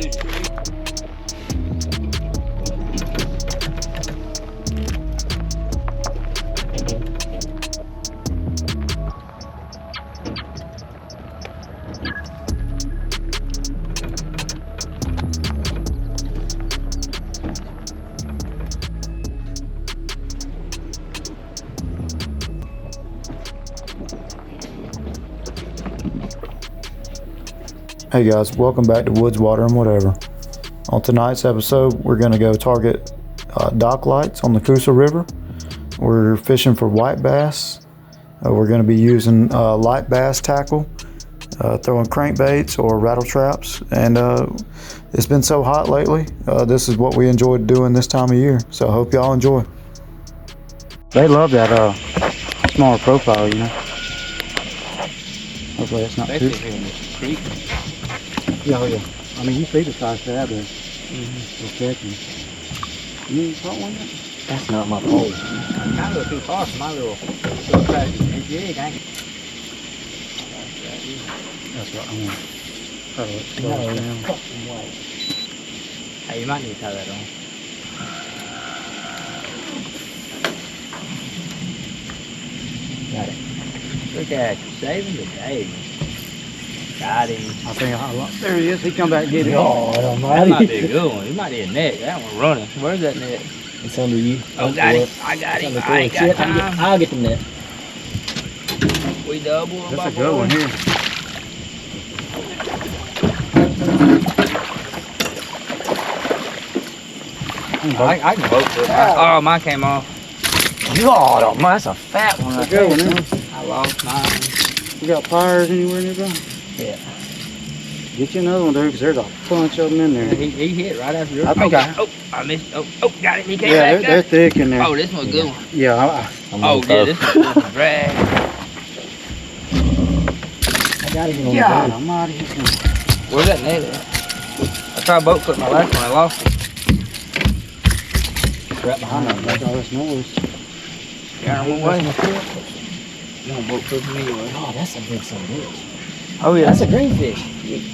do? Hey guys, welcome back to Woods, Water, and Whatever. On tonight's episode, we're going to go target dock lights on the Coosa River. We're fishing for white bass. We're going to be using light bass tackle, throwing crankbaits or rattle traps, and it's been so hot lately. This is what we enjoyed doing this time of year, so I hope y'all enjoy. They love that smaller profile, you know. Hopefully it's not too... Creek. Yeah, yeah. I mean, you see the size crab there. We're catching. You ain't caught one yet? That's not my pole. I'm kind of a little too far from my little crazy jig, ain't it? That's what I want. Hey, you might need to tie that on. Got it. Look at you, saving the day. Got him. I think there he is. He come back and get it. Oh, that might be a good one. He might need a net. That one running. Where's that net? It's under you. Oh, got him. I got him. I ain't got time. I'll get the net. We double. That's a good one here. I can vote for it. Oh, mine came off. God, that's a fat one. That's a good one, huh? I lost mine. You got pliers anywhere nearby? Yeah. Get you another one, dude, because there's a bunch of them in there. He hit right after yours. I think I missed. Oh, got it. He came yeah, back. they're thick in there. Oh, this one's a good one. Yeah. This one's a drag. I got it on God the almighty. Where's that net at? I tried boat flipping my last one. I lost it. It's right behind I me. make all this noise. Got him away. You don't boat flip me anyway. Oh, that's a big son of a bitch. Oh, yeah. That's a greenfish.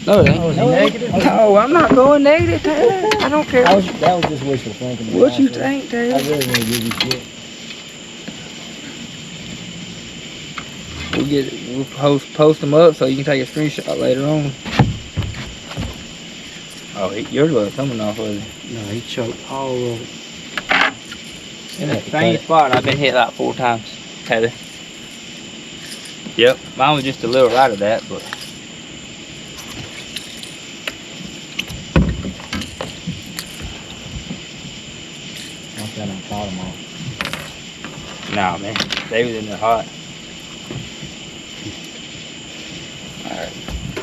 No, it ain't. Oh, is he negative? No, I'm not going negative, Taylor. I don't care. That was just wishful thinking. What you think, Taylor? I really want to give you shit. We'll post them up so you can take a screenshot later on. Oh, yours wasn't coming off, was it? No, he choked all of it. In the same spot, I've been hit like 4 times, Taylor. Yep, mine was just a little right of that, but. I'm trying to call them off. Nah, man, they was in there hot. Alright.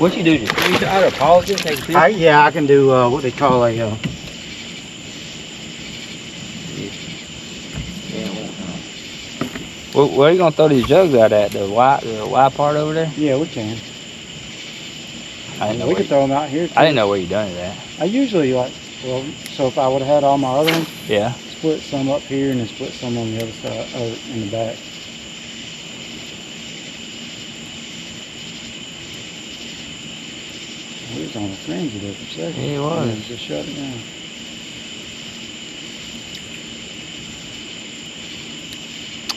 What you do? Just screenshot or pause it, take a picture? Yeah, I can do what they call a... Where are you gonna throw these jugs out at? The white part over there? Yeah, we can. I didn't know. We can throw them out here too. I didn't know where you done it at. I usually so if I would have had all my other ones, Yeah. split some up here and then split some on the other side, in the back. He was on the fringe there for a second. He was. And then just shut it down.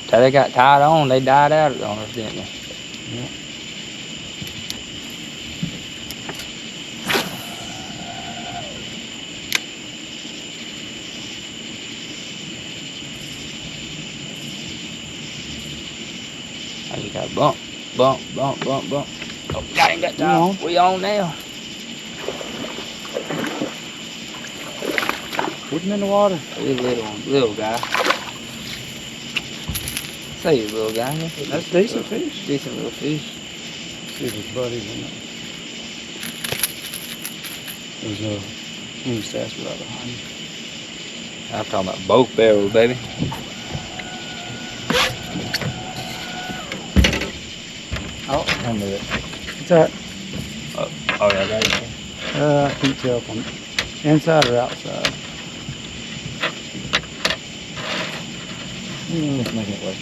Till they got tied on, they died out on us, didn't they? Yeah. I just got bump. Oh, got him that time. We on now. Put him in the water. He's a little guy. Say he's a little guy. That's decent fish. Decent little fish. See if his buddies in there. There's a king sass right behind you. I'm talking about both barrels, baby. Oh, Come with it. what's that? Oh yeah, I got it. I can't tell from inside or outside. Let's make it work.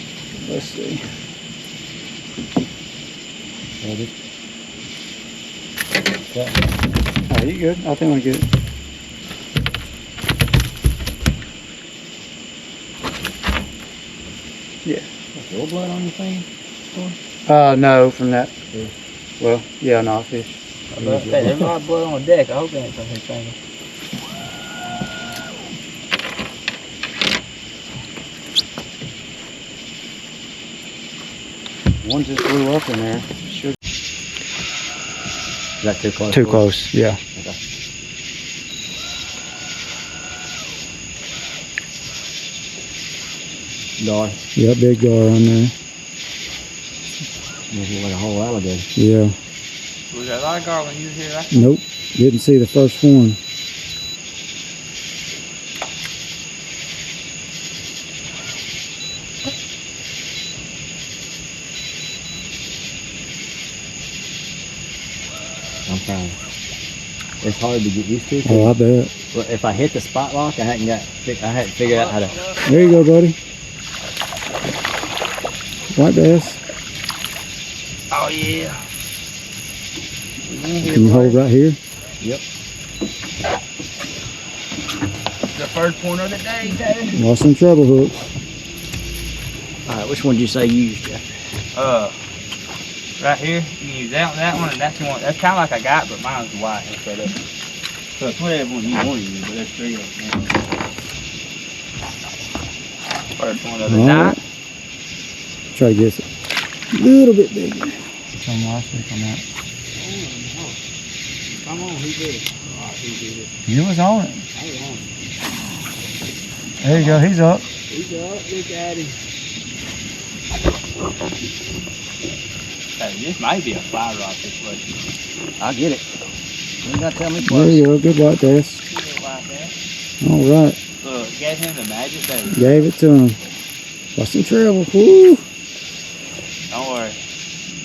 Let's see. Ready? Oh, you good? I think we're good. Yeah. Full blood on your thing? No, from that. Well, yeah, no, fish. There's a lot of blood on the deck. I hope it ain't from his finger. One just blew up in there. Should. Is that too close? Too close, yeah. Okay. Gar. Yeah, big gar on there. Maybe like a whole alligator. Yeah. Was there a lot of gar when you was here last Nope. Didn't see the first one. I'm trying. It's hard to get used to. Oh, I bet. Well, if I hit the spot lock, I hadn't figured out how to. There you go, buddy. White bass. Oh yeah. Can you hold right here? Yep. The first point of the day, Dave. Lost some treble hooks. All right, which one did you say you used, Jeff? Right here, you can use that one, and that's the one. That's kind of like I got, but mine's white instead of. So it's whatever one you want to use, but there's 3 of them. First one of the night. Try to get it a little bit bigger. From last week on that. Come on, he did it. Oh, he did it. You was on it. I was on it. There you go. He's up. He's up, look at him. Hey, this might be a fly rod situation. I'll get it. You gotta tell me There twice. you go. Good white bass. All right. Look, gave him the magic baby. Gave it to him. Lost some treble. Woo. Don't worry.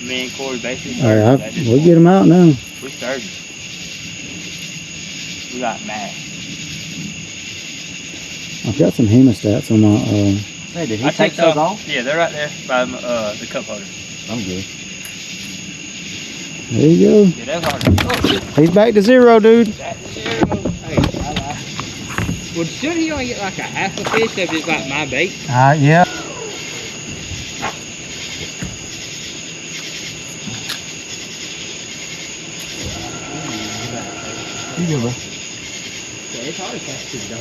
Me and Corey basically All right. started. We'll get him out now. We started. We got mad. I've got some hemostats on my. Hey, did he I take took those some- off? Yeah, they're right there by the cup holder. I'm good. There you go. Yeah, that's hard. Oh, He's back to 0, dude. that's 0. Hey, I like it. Well, should he only get like a half a fish if it's like my bait? Yeah. You good, bro. Yeah, it's hard to catch this dog.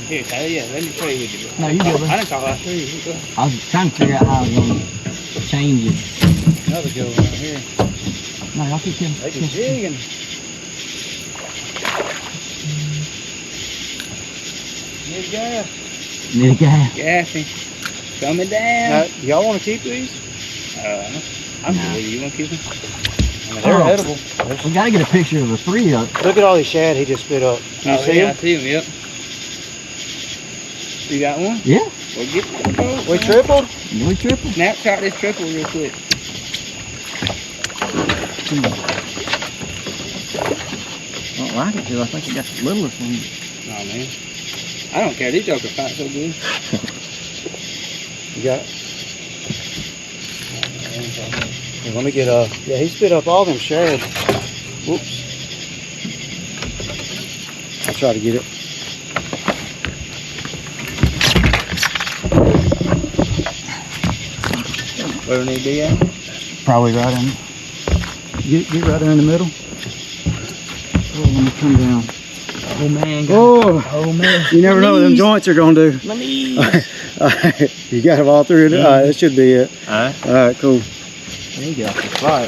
Here, Tyler, yeah, let me show you what you do. No, you good, bro. I done caught like 3. You go. I was trying to figure out how I was gonna change it. Another good one right here. No, y'all keep him. They can jigging. Need gas. Need a guy. Gassing. Coming down. Y'all want to keep these? I'm good. You want to keep them? I mean, they're edible. We gotta get a picture of the 3 of it. Look at all these shad he just spit up. Can you see I them? see them, yep. You got one? Yeah. Well, get the We tripled? We triple. Snapshot this triple real quick. I don't like it, dude. I think you got the littlest one. Oh, man. I don't care. These jokers fight so good. You got it? Here, let me get yeah, he spit up all them shad. Whoops. I'll try to get it. Where do we need to be at? Probably right in. Get right there in the middle. Oh, let me come down. Oh man. Oh man. you never know what them joints are gonna do. Let me. All right, you got them all through. All right, that should be it. Alright. All right, cool. There you go. Right.